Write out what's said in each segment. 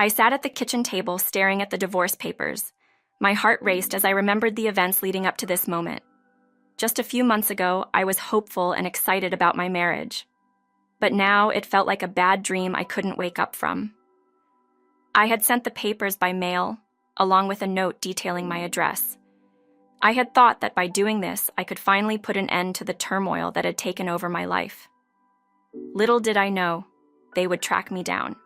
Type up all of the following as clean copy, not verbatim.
I sat at the kitchen table staring at the divorce papers. My heart raced as I remembered the events leading up to this moment. Just a few months ago, I was hopeful and excited about my marriage. But now it felt like a bad dream I couldn't wake up from. I had sent the papers by mail, along with a note detailing my address. I had thought that by doing this, I could finally put an end to the turmoil that had taken over my life. Little did I know, they would track me down.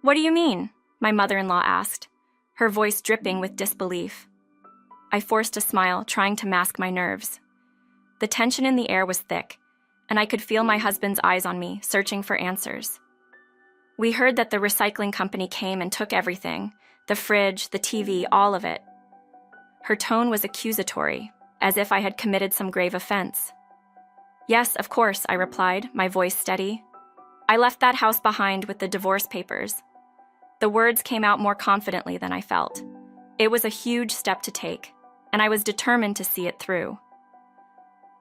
"What do you mean?" my mother-in-law asked, her voice dripping with disbelief. I forced a smile, trying to mask my nerves. The tension in the air was thick, and I could feel my husband's eyes on me, searching for answers. "We heard that the recycling company came and took everything, the fridge, the TV, all of it." Her tone was accusatory, as if I had committed some grave offense. "Yes, of course," I replied, my voice steady. "I left that house behind with the divorce papers." The words came out more confidently than I felt. It was a huge step to take, and I was determined to see it through.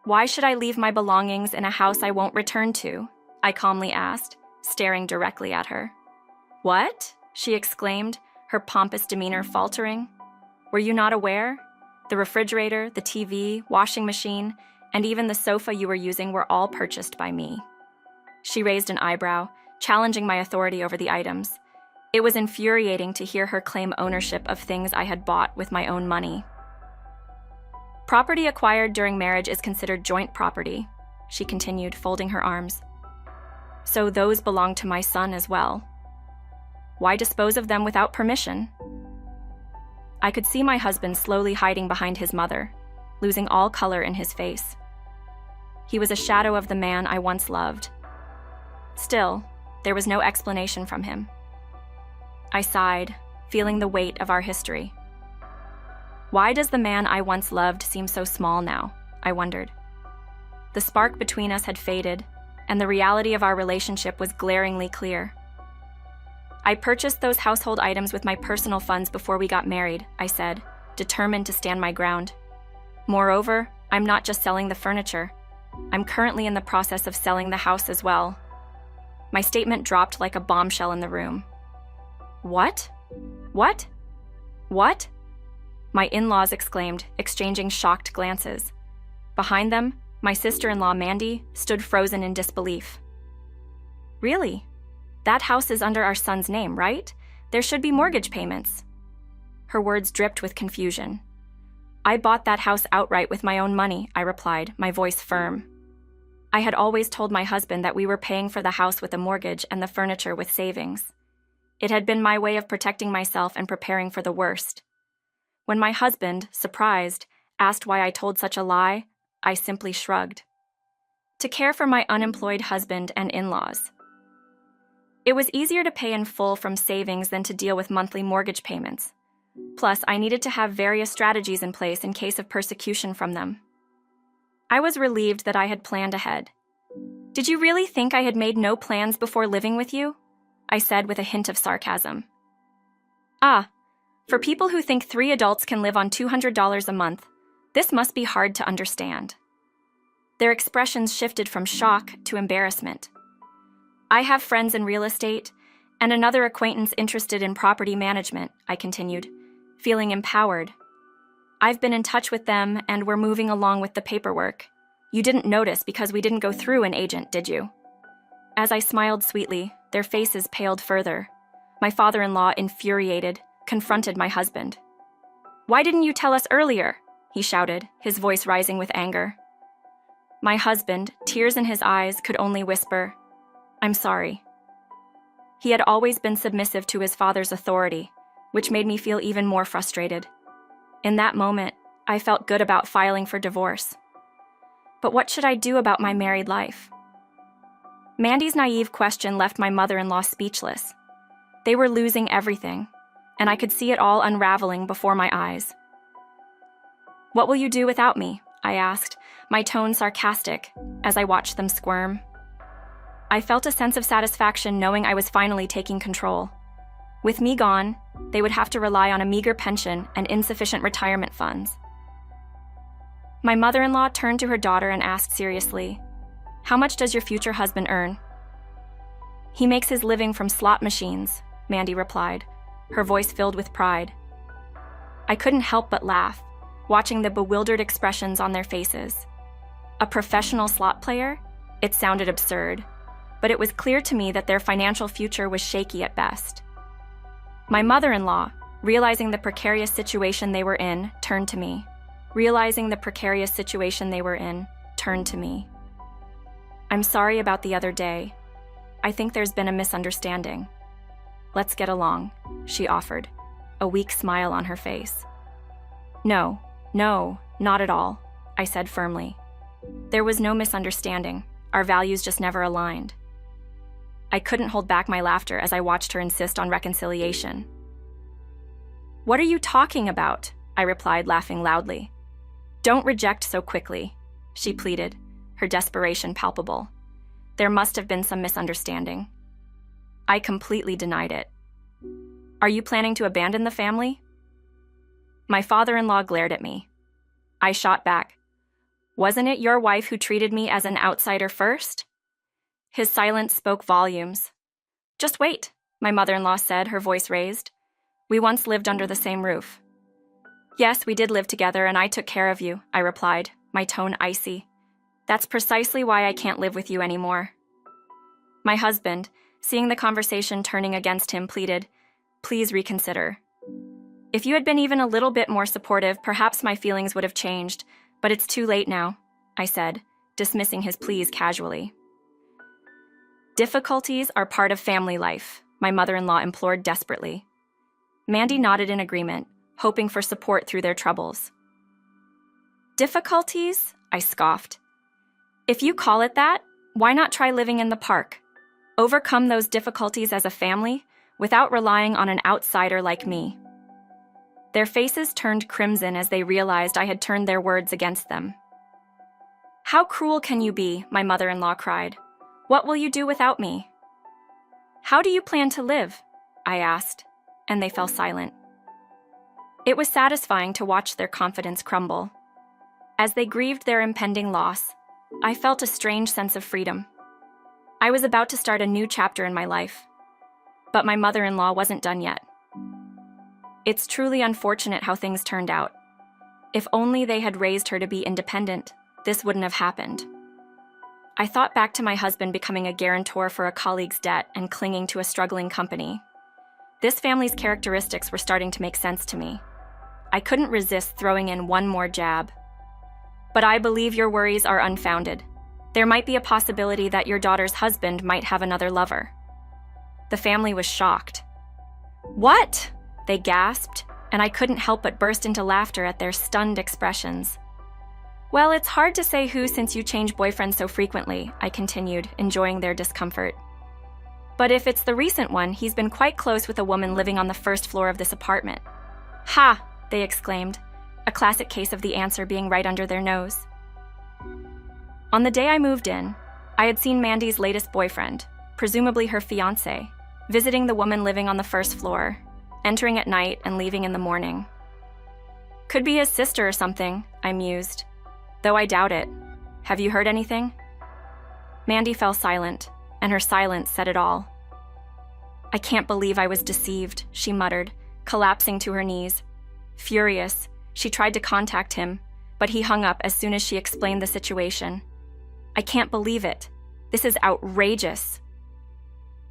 "Why should I leave my belongings in a house I won't return to?" I calmly asked, staring directly at her. "What?" she exclaimed, her pompous demeanor faltering. "Were you not aware? The refrigerator, the TV, washing machine, and even the sofa you were using were all purchased by me." She raised an eyebrow, challenging my authority over the items. It was infuriating to hear her claim ownership of things I had bought with my own money. "Property acquired during marriage is considered joint property," she continued, folding her arms. "So those belong to my son as well. Why dispose of them without permission?" I could see my husband slowly hiding behind his mother, losing all color in his face. He was a shadow of the man I once loved. Still, there was no explanation from him. I sighed, feeling the weight of our history. Why does the man I once loved seem so small now? I wondered. The spark between us had faded, and the reality of our relationship was glaringly clear. "I purchased those household items with my personal funds before we got married," I said, determined to stand my ground. "Moreover, I'm not just selling the furniture. I'm currently in the process of selling the house as well." My statement dropped like a bombshell in the room. "What? What? What?" my in-laws exclaimed, exchanging shocked glances. Behind them, my sister-in-law Mandy stood frozen in disbelief. "Really? That house is under our son's name, right? There should be mortgage payments." Her words dripped with confusion. "I bought that house outright with my own money," I replied, my voice firm. I had always told my husband that we were paying for the house with a mortgage and the furniture with savings. It had been my way of protecting myself and preparing for the worst. When my husband, surprised, asked why I told such a lie, I simply shrugged. To care for my unemployed husband and in-laws. It was easier to pay in full from savings than to deal with monthly mortgage payments. Plus, I needed to have various strategies in place in case of persecution from them. I was relieved that I had planned ahead. "Did you really think I had made no plans before living with you?" I said with a hint of sarcasm. "Ah, for people who think 3 adults can live on $200 a month, this must be hard to understand." Their expressions shifted from shock to embarrassment. "I have friends in real estate, and another acquaintance interested in property management," I continued, feeling empowered. "I've been in touch with them, and we're moving along with the paperwork. You didn't notice because we didn't go through an agent, did you?" As I smiled sweetly, their faces paled further. My father-in-law, infuriated, confronted my husband. "Why didn't you tell us earlier?" he shouted, his voice rising with anger. My husband, tears in his eyes, could only whisper, "I'm sorry." He had always been submissive to his father's authority, which made me feel even more frustrated. In that moment, I felt good about filing for divorce. But what should I do about my married life? Mandy's naive question left my mother-in-law speechless. They were losing everything, and I could see it all unraveling before my eyes. "What will you do without me?" I asked, my tone sarcastic, as I watched them squirm. I felt a sense of satisfaction knowing I was finally taking control. With me gone, they would have to rely on a meager pension and insufficient retirement funds. My mother-in-law turned to her daughter and asked seriously, "How much does your future husband earn?" "He makes his living from slot machines," Mandy replied, her voice filled with pride. I couldn't help but laugh, watching the bewildered expressions on their faces. A professional slot player? It sounded absurd, but it was clear to me that their financial future was shaky at best. My mother-in-law, realizing the precarious situation they were in, turned to me. I'm sorry about the other day. I think there's been a misunderstanding. Let's get along, she offered, a weak smile on her face. No, not at all, I said firmly. There was no misunderstanding. Our values just never aligned. I couldn't hold back my laughter as I watched her insist on reconciliation. What are you talking about? I replied, laughing loudly. Don't reject so quickly, she pleaded, her desperation palpable. There must have been some misunderstanding. I completely denied it. Are you planning to abandon the family? My father-in-law glared at me. I shot back. Wasn't it your wife who treated me as an outsider first? His silence spoke volumes. Just wait, my mother-in-law said, her voice raised. We once lived under the same roof. Yes, we did live together, and I took care of you, I replied, my tone icy. That's precisely why I can't live with you anymore. My husband, seeing the conversation turning against him, pleaded, Please reconsider. If you had been even a little bit more supportive, perhaps my feelings would have changed, but it's too late now, I said, dismissing his pleas casually. Difficulties are part of family life, my mother-in-law implored desperately. Mandy nodded in agreement, hoping for support through their troubles. Difficulties? I scoffed. If you call it that, why not try living in the park? Overcome those difficulties as a family without relying on an outsider like me. Their faces turned crimson as they realized I had turned their words against them. How cruel can you be? My mother-in-law cried. What will you do without me? How do you plan to live? I asked, and they fell silent. It was satisfying to watch their confidence crumble. As they grieved their impending loss, I felt a strange sense of freedom. I was about to start a new chapter in my life, but my mother-in-law wasn't done yet. It's truly unfortunate how things turned out. If only they had raised her to be independent, this wouldn't have happened. I thought back to my husband becoming a guarantor for a colleague's debt and clinging to a struggling company. This family's characteristics were starting to make sense to me. I couldn't resist throwing in one more jab. But I believe your worries are unfounded. There might be a possibility that your daughter's husband might have another lover. The family was shocked. What? They gasped, and I couldn't help but burst into laughter at their stunned expressions. Well, it's hard to say who since you change boyfriends so frequently, I continued, enjoying their discomfort. But if it's the recent one, he's been quite close with a woman living on the first floor of this apartment. Ha! They exclaimed, a classic case of the answer being right under their nose. On the day I moved in, I had seen Mandy's latest boyfriend, presumably her fiancé, visiting the woman living on the first floor, entering at night and leaving in the morning. Could be his sister or something, I mused, though I doubt it. Have you heard anything? Mandy fell silent, and her silence said it all. I can't believe I was deceived, she muttered, collapsing to her knees. Furious, she tried to contact him, but he hung up as soon as she explained the situation. I can't believe it. This is outrageous.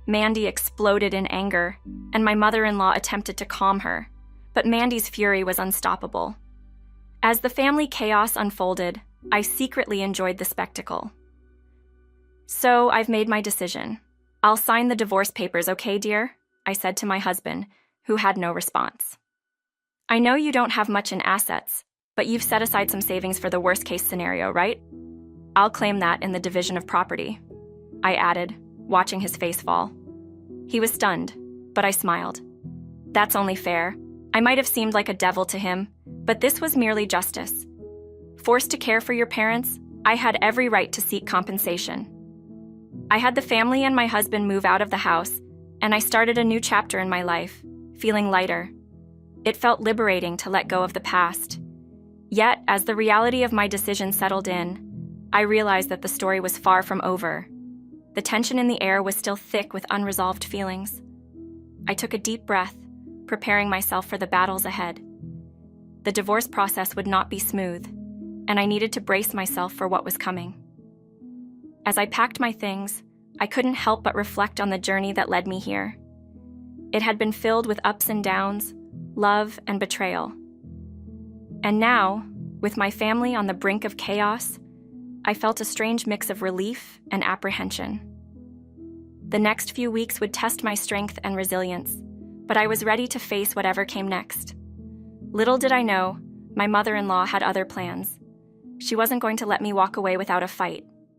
Mandy exploded in anger, and my mother-in-law attempted to calm her, but Mandy's fury was unstoppable. As the family chaos unfolded, I secretly enjoyed the spectacle. So I've made my decision. I'll sign the divorce papers, okay, dear? I said to my husband, who had no response. I know you don't have much in assets, but you've set aside some savings for the worst-case scenario, right? I'll claim that in the division of property, I added, watching his face fall. He was stunned, but I smiled. That's only fair. I might have seemed like a devil to him, but this was merely justice. Forced to care for your parents, I had every right to seek compensation. I had the family and my husband move out of the house, and I started a new chapter in my life, feeling lighter. It felt liberating to let go of the past. Yet, as the reality of my decision settled in, I realized that the story was far from over. The tension in the air was still thick with unresolved feelings. I took a deep breath, preparing myself for the battles ahead. The divorce process would not be smooth, and I needed to brace myself for what was coming. As I packed my things, I couldn't help but reflect on the journey that led me here. It had been filled with ups and downs, love and betrayal. And now, with my family on the brink of chaos, I felt a strange mix of relief and apprehension. The next few weeks would test my strength and resilience, but I was ready to face whatever came next. Little did I know, my mother-in-law had other plans. She wasn't going to let me walk away without a fight.